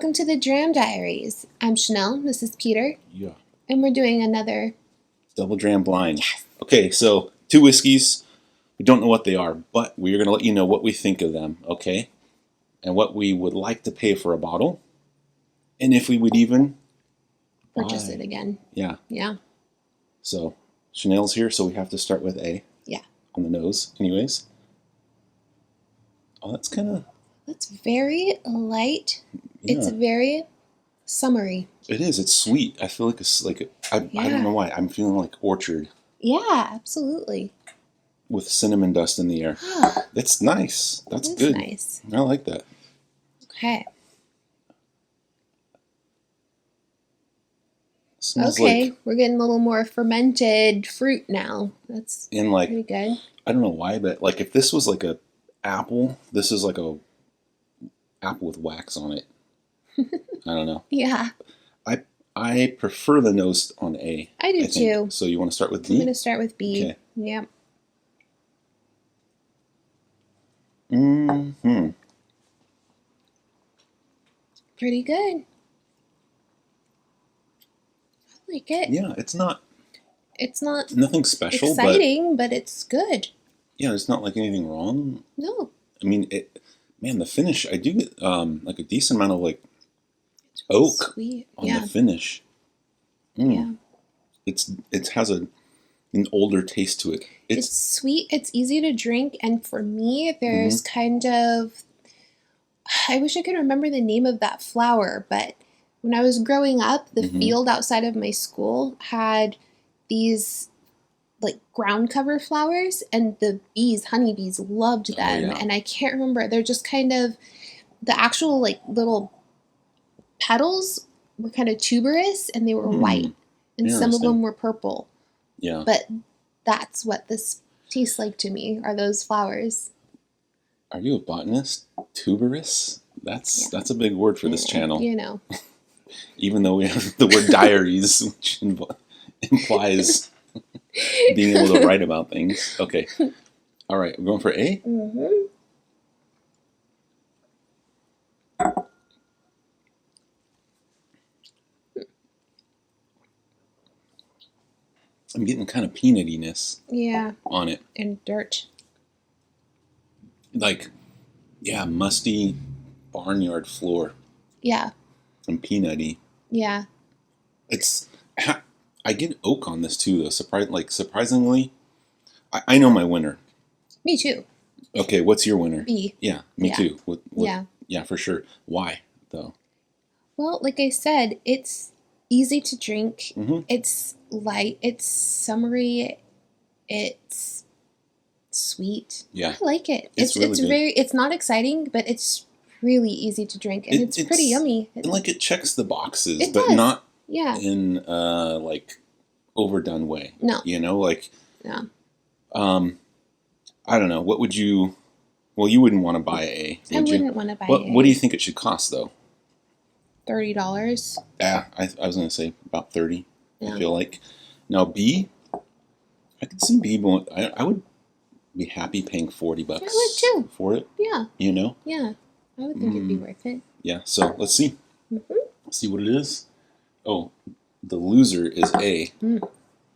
Welcome to the Dram Diaries. I'm Chanel. This is Peter. Yeah. And we're doing another Double Dram Blind. Yes. Okay, so 2 whiskeys. We don't know what they are, but we're going to let you know what we think of them, okay? And what we would like to pay for a bottle. And if we would even purchase it again. Yeah. Yeah. So Chanel's here, so we have to start with A. Yeah. On the nose, anyways. Oh, that's kind of... It's very light. Yeah. It's very summery. It is. It's sweet. I feel like it's like... I don't know why. I'm feeling like orchard. Yeah, absolutely. With cinnamon dust in the air. That's nice. That's good. Nice. I like that. Okay. Smells okay, like, we're getting a little more fermented fruit now. That's pretty good. I don't know why, but like if this was like a apple, this is like a apple with wax on it. I don't know. Yeah. I prefer the nose on A. I do too. So you want to start with B? I'm going to start with B. Okay. Yeah. Mm-hmm. Pretty good. I like it. Yeah, it's not nothing special, exciting, but it's good. Yeah, it's not like anything wrong. No. I mean, the finish, I do get like a decent amount of like oak Sweet. on the finish. Yeah. It has an older taste to it. It's sweet, it's easy to drink, and for me there's kind of, I wish I could remember the name of that flower, but when I was growing up, the field outside of my school had these like ground cover flowers, and the honeybees loved them. And I can't remember, they're just kind of, the actual like little petals were kind of tuberous and they were white, and some of them were purple. Yeah. But that's what this tastes like to me, are those flowers. Are you a botanist? Tuberous? That's a big word for this channel. You know. Even though we have the word diaries, which implies being able to write about things. Okay. All right, we're going for A? Mm-hmm. I'm getting kind of peanutiness on it. And dirt. Like, musty barnyard floor. Yeah. And peanutty. Yeah. I get oak on this too, though. Surprisingly, I know my winner. Me too. Okay, what's your winner? B. Yeah, me too. Yeah. Yeah, for sure. Why, though? Well, like I said, it's easy to drink. Mm-hmm. It's light. It's summery. It's sweet. Yeah. I like it. It's really it's not exciting, but it's really easy to drink, and it's pretty yummy. And like it checks the boxes, it but does. not in like overdone way. No. You know, like yeah. I don't know. What would you? Well, you wouldn't want to buy A. I wouldn't want to buy A. What do you think it should cost, though? $30. Yeah, I was going to say about 30. Yeah. I feel like. Now B, I could see B. I would be happy paying $40. I would too. For it. Yeah. You know. Yeah, I would think it'd be worth it. Yeah. So let's see. Let's see what it is. Oh, the loser is A.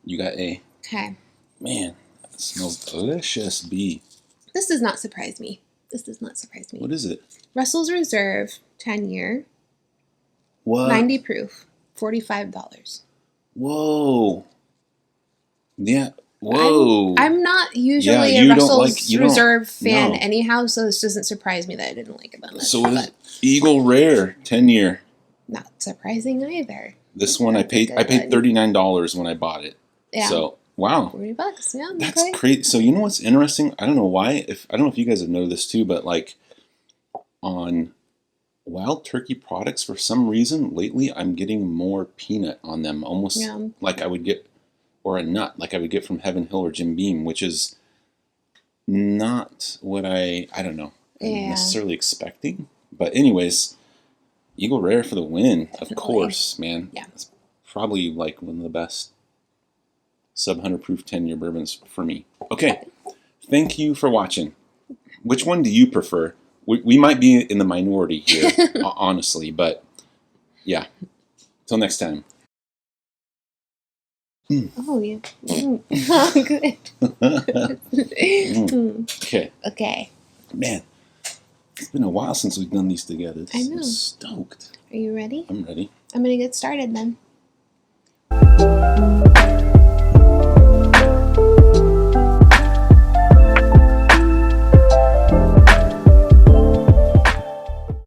You got A. Okay. Man, that smells delicious. B. This does not surprise me. What is it? Russell's Reserve 10-year. What? 90 proof. $45. Whoa. Yeah. Whoa. I'm not usually a Russell's Reserve fan anyhow, so this doesn't surprise me that I didn't like it that much. So what is it? Eagle Rare 10-year. Not surprising either. This one I paid $39 when I bought it. Yeah. So wow. $40. Yeah. That's crazy. So you know what's interesting? I don't know why. I don't know if you guys have noticed this too, but like on Wild Turkey products, for some reason lately, I'm getting more peanut on them, almost like I would get, or a nut like I would get from Heaven Hill or Jim Beam, which is not what I don't know, I'm necessarily expecting. But anyways, Eagle Rare for the win, of course, man. Yeah. It's probably like one of the best sub-100 proof 10-year bourbons for me. Okay, thank you for watching. Which one do you prefer? We might be in the minority here, honestly, but Yeah. Till next time. Oh, yeah. Oh, good. Okay. Okay. Man, it's been a while since we've done these together. I know. I'm stoked. Are you ready? I'm ready. I'm going to get started then.